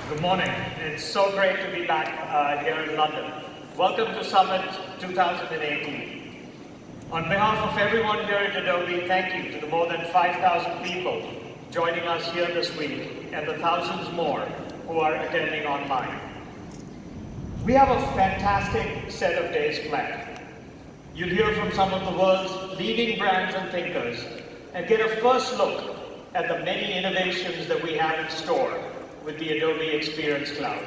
Good morning. It's so great to be back here in London. Welcome to Summit 2018. On behalf of everyone here at Adobe, thank you to the more than 5,000 people joining us here this week and the thousands more who are attending online. We have a fantastic set of days planned. You'll hear from some of the world's leading brands and thinkers and get a first look at the many innovations that we have in store with the Adobe Experience Cloud.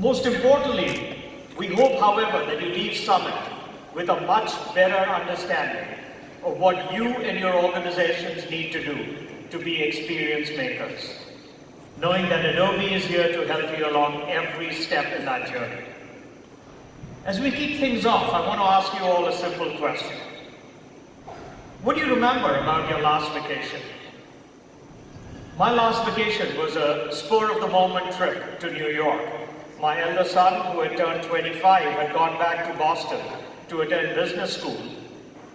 Most importantly, we hope, however, that you leave Summit with a much better understanding of what you and your organizations need to do to be experience makers, knowing that Adobe is here to help you along every step in that journey. As we kick things off, I want to ask you all a simple question. What do you remember about your last vacation? My last vacation was a spur-of-the-moment trip to New York. My elder son, who had turned 25, had gone back to Boston to attend business school,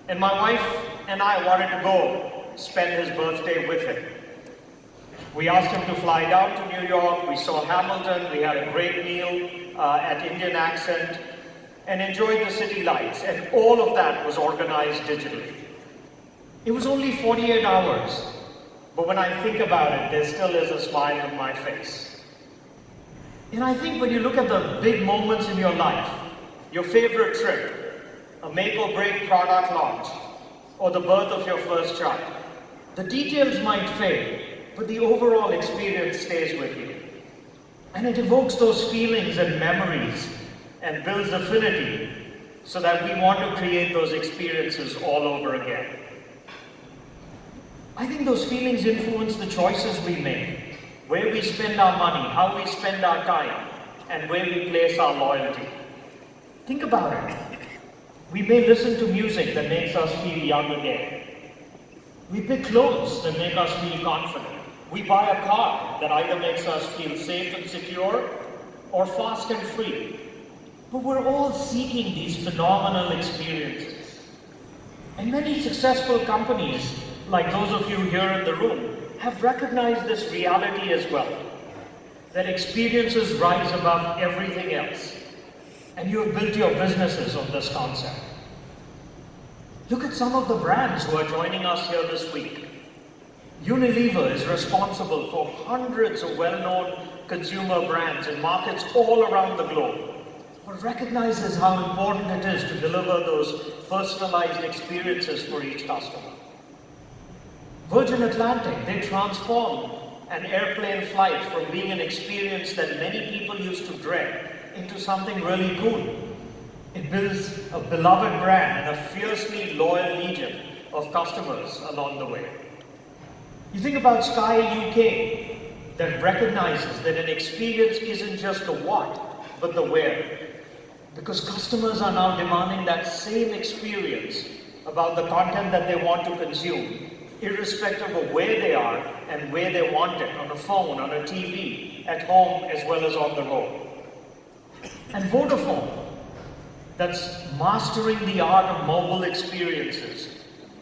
and my wife and I wanted to go spend his birthday with him. We asked him to fly down to New York, we saw Hamilton, we had a great meal at Indian Accent, and enjoyed the city lights, and all of that was organized digitally. It was only 48 hours. But when I think about it, there still is a smile on my face. And I think when you look at the big moments in your life, your favorite trip, a make or break product launch, or the birth of your first child, the details might fade, but the overall experience stays with you. And it evokes those feelings and memories and builds affinity so that we want to create those experiences all over again. I think those feelings influence the choices we make, where we spend our money, how we spend our time, and where we place our loyalty. Think about it. We may listen to music that makes us feel young again. We pick clothes that make us feel confident. We buy a car that either makes us feel safe and secure or fast and free. But we're all seeking these phenomenal experiences. And many successful companies, like those of you here in the room, have recognized this reality as well, that experiences rise above everything else, and you have built your businesses on this concept. Look at some of the brands who are joining us here this week. Unilever is responsible for hundreds of well-known consumer brands in markets all around the globe, but recognizes how important it is to deliver those personalized experiences for each customer. Virgin Atlantic, they transformed an airplane flight from being an experience that many people used to dread into something really cool. It builds a beloved brand and a fiercely loyal legion of customers along the way. You think about Sky UK, that recognizes that an experience isn't just the what, but the where. Because customers are now demanding that same experience about the content that they want to consume, irrespective of where they are and where they want it, on a phone, on a TV, at home, as well as on the road. And Vodafone, that's mastering the art of mobile experiences,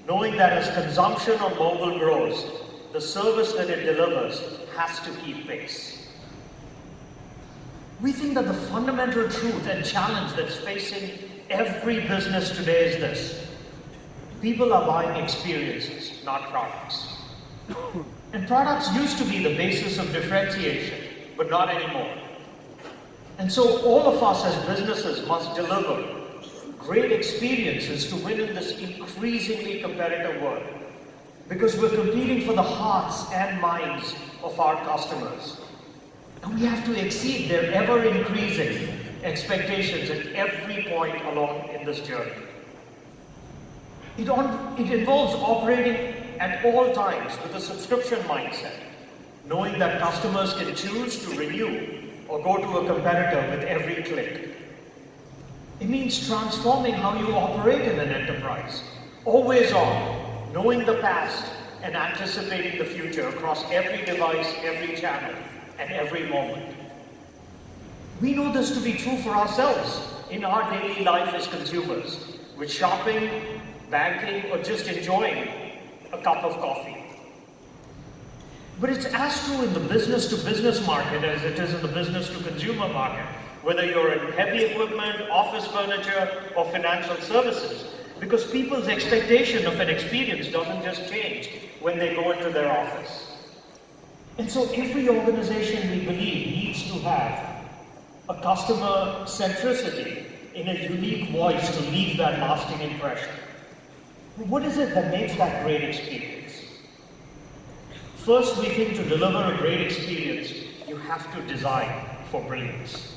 knowing that as consumption on mobile grows, the service that it delivers has to keep pace. We think that the fundamental truth and challenge that's facing every business today is this: people are buying experiences, not products. And products used to be the basis of differentiation, but not anymore. And so all of us as businesses must deliver great experiences to win in this increasingly competitive world, because we're competing for the hearts and minds of our customers. And we have to exceed their ever-increasing expectations at every point along in this journey. It involves operating at all times with a subscription mindset, knowing that customers can choose to renew or go to a competitor with every click. It means transforming how you operate in an enterprise, always on, knowing the past and anticipating the future across every device, every channel, and every moment. We know this to be true for ourselves in our daily life as consumers, with shopping, banking, or just enjoying a cup of coffee. But it's as true in the business-to-business market as it is in the business-to-consumer market, whether you're in heavy equipment, office furniture, or financial services, because people's expectation of an experience doesn't just change when they go into their office. And so every organization, we believe, needs to have a customer centricity in a unique voice to leave that lasting impression. What is it that makes that great experience? First, we think to deliver a great experience, you have to design for brilliance.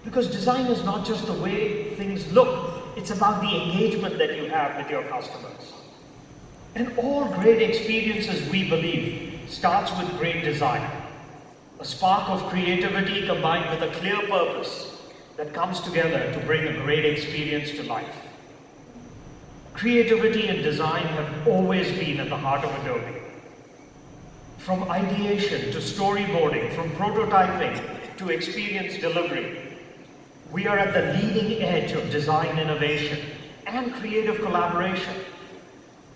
Because design is not just the way things look, it's about the engagement that you have with your customers. And all great experiences, we believe, starts with great design. A spark of creativity combined with a clear purpose that comes together to bring a great experience to life. Creativity and design have always been at the heart of Adobe. From ideation to storyboarding, from prototyping to experience delivery, we are at the leading edge of design innovation and creative collaboration.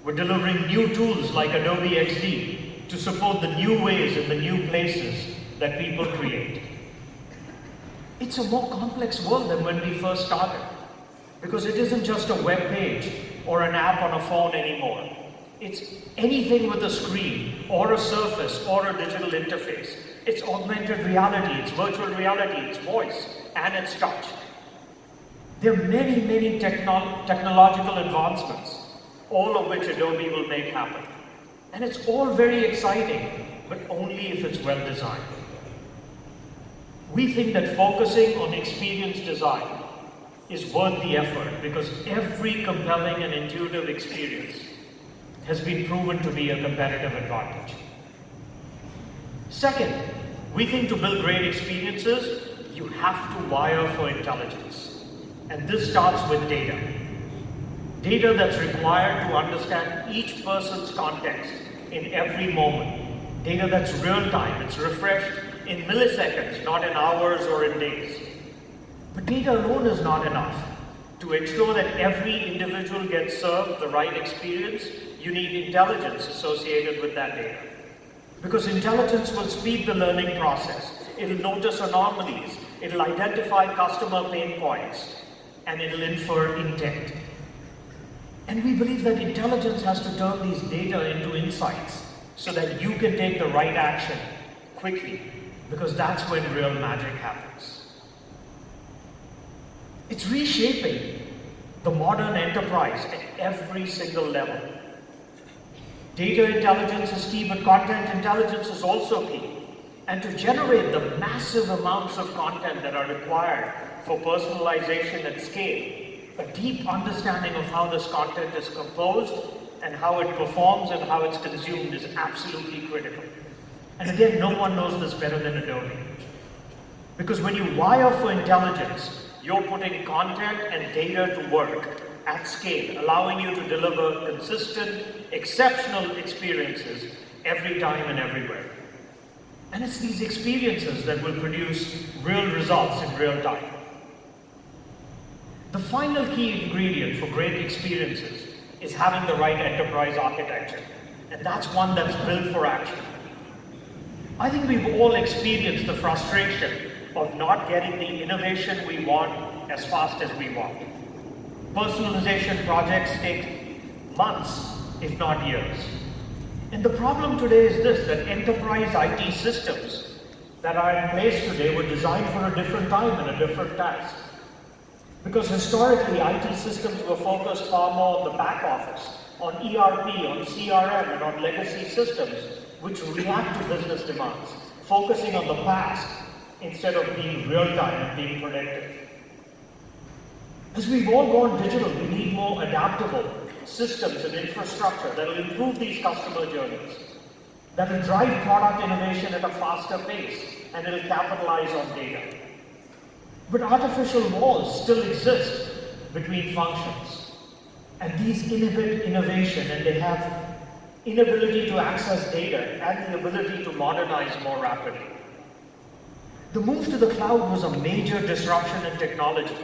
We're delivering new tools like Adobe XD to support the new ways and the new places that people create. It's a more complex world than when we first started, because it isn't just a web page or an app on a phone anymore. It's anything with a screen or a surface or a digital interface. It's augmented reality, it's virtual reality, it's voice, and it's touch. There are many, many technological advancements, all of which Adobe will make happen. And it's all very exciting, but only if it's well designed. We think that focusing on experience design is worth the effort, because every compelling and intuitive experience has been proven to be a competitive advantage. Second, we think to build great experiences, you have to wire for intelligence. And this starts with data. Data that's required to understand each person's context in every moment. Data that's real-time, it's refreshed in milliseconds, not in hours or in days. But data alone is not enough. To ensure that every individual gets served the right experience, you need intelligence associated with that data. Because intelligence will speed the learning process. It'll notice anomalies, it'll identify customer pain points, and it'll infer intent. And we believe that intelligence has to turn these data into insights so that you can take the right action quickly, because that's when real magic happens. It's reshaping the modern enterprise at every single level. Data intelligence is key, but content intelligence is also key. And to generate the massive amounts of content that are required for personalization at scale, a deep understanding of how this content is composed and how it performs and how it's consumed is absolutely critical. And again, no one knows this better than Adobe. Because when you wire for intelligence, you're putting content and data to work at scale, allowing you to deliver consistent, exceptional experiences every time and everywhere. And it's these experiences that will produce real results in real time. The final key ingredient for great experiences is having the right enterprise architecture. And that's one that's built for action. I think we've all experienced the frustration of not getting the innovation we want as fast as we want. Personalization projects take months, if not years. And the problem today is this, that enterprise IT systems that are in place today were designed for a different time and a different task. Because historically, IT systems were focused far more on the back office, on ERP, on CRM, and on legacy systems, which react to business demands, focusing on the past instead of being real-time and being predictive. As we've all gone digital, we need more adaptable systems and infrastructure that will improve these customer journeys, that will drive product innovation at a faster pace, and it will capitalize on data. But artificial walls still exist between functions, and these inhibit innovation, and they have inability to access data and the ability to modernize more rapidly. The move to the cloud was a major disruption in technology,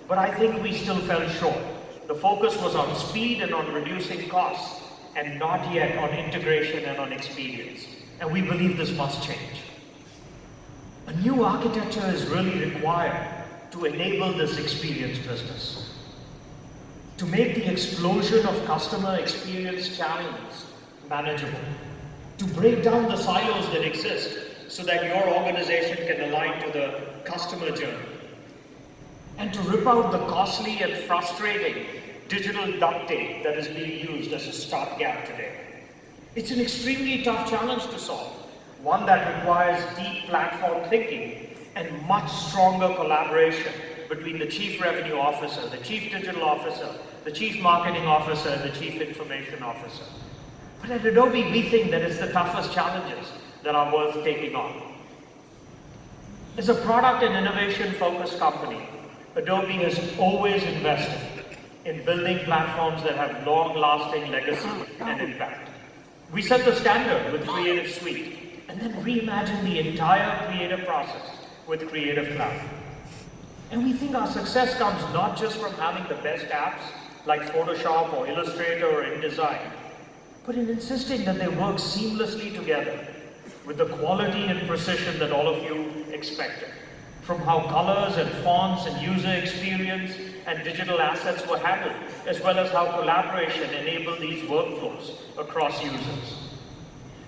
but I think we still fell short. The focus was on speed and on reducing costs, and not yet on integration and on experience. and we believe this must change. A new architecture is really required to enable this experience business, to make the explosion of customer experience channels manageable, to break down the silos that exist so that your organization can align to the customer journey, and to rip out the costly and frustrating digital duct tape that is being used as a stopgap today. It's an extremely tough challenge to solve, one that requires deep platform thinking and much stronger collaboration between the Chief Revenue Officer, the Chief Digital Officer, the Chief Marketing Officer, and the Chief Information Officer. But at Adobe, we think that it's the toughest challenges that are worth taking on. As a product and innovation-focused company, Adobe has always invested in building platforms that have long-lasting legacy and impact. We set the standard with Creative Suite, and then reimagine the entire creative process with Creative Cloud. And we think our success comes not just from having the best apps like Photoshop or Illustrator or InDesign, but in insisting that they work seamlessly together with the quality and precision that all of you expected, from how colors and fonts and user experience and digital assets were handled, as well as how collaboration enabled these workflows across users.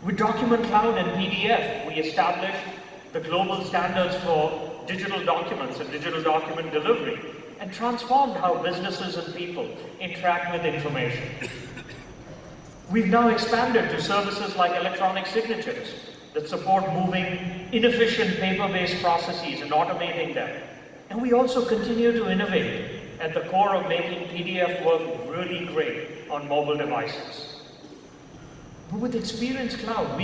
With Document Cloud and PDF, we established the global standards for digital documents and digital document delivery, and transformed how businesses and people interact with information. We've now expanded to services like electronic signatures that support moving inefficient paper-based processes and automating them. And we also continue to innovate at the core of making PDF work really great on mobile devices. But with Experience Cloud,